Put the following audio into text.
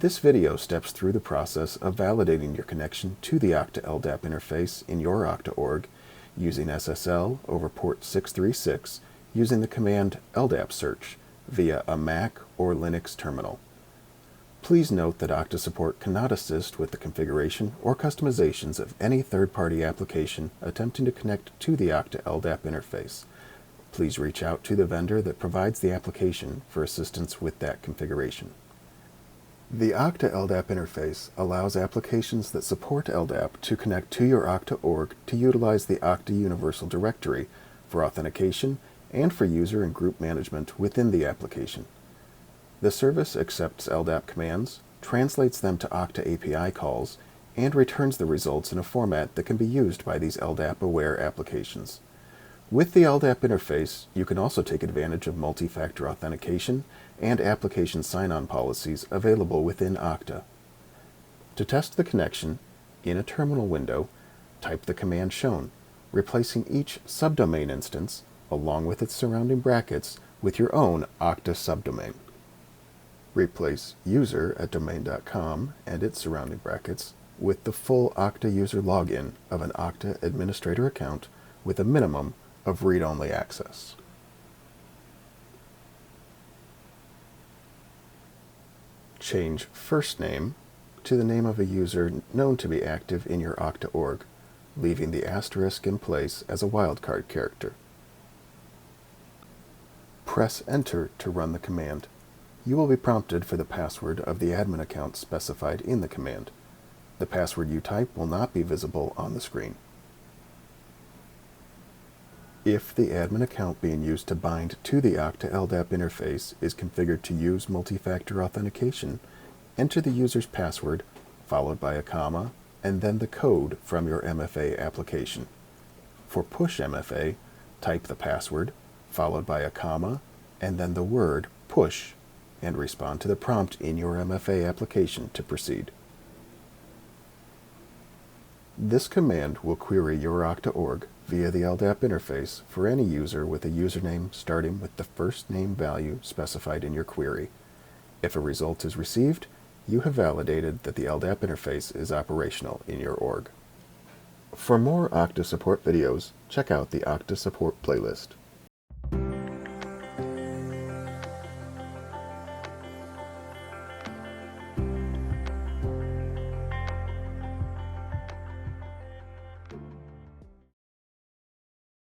This video steps through the process of validating your connection to the Okta LDAP interface in your Okta org using SSL over port 636 using the command LDAP search via a Mac or Linux terminal. Please note that Okta support cannot assist with the configuration or customizations of any third-party application attempting to connect to the Okta LDAP interface. Please reach out to the vendor that provides the application for assistance with that configuration. The Okta LDAP interface allows applications that support LDAP to connect to your Okta org to utilize the Okta Universal Directory for authentication and for user and group management within the application. The service accepts LDAP commands, translates them to Okta API calls, and returns the results in a format that can be used by these LDAP-aware applications. With the LDAP interface, you can also take advantage of multi-factor authentication and application sign-on policies available within Okta. To test the connection, in a terminal window, type the command shown, replacing each subdomain instance, along with its surrounding brackets, with your own Okta subdomain. Replace user at domain.com and its surrounding brackets with the full Okta user login of an Okta administrator account with a minimum of read-only access. Change first name to the name of a user known to be active in your Okta org, leaving the asterisk in place as a wildcard character. Press Enter to run the command. You will be prompted for the password of the admin account specified in the command. The password you type will not be visible on the screen. If the admin account being used to bind to the Okta LDAP interface is configured to use multi-factor authentication, enter the user's password, followed by a comma, and then the code from your MFA application. For push MFA, type the password, followed by a comma, and then the word push, and respond to the prompt in your MFA application to proceed. This command will query your Okta org via the LDAP interface for any user with a username starting with the first name value specified in your query. If a result is received, you have validated that the LDAP interface is operational in your org. For more Okta support videos, check out the Okta support playlist.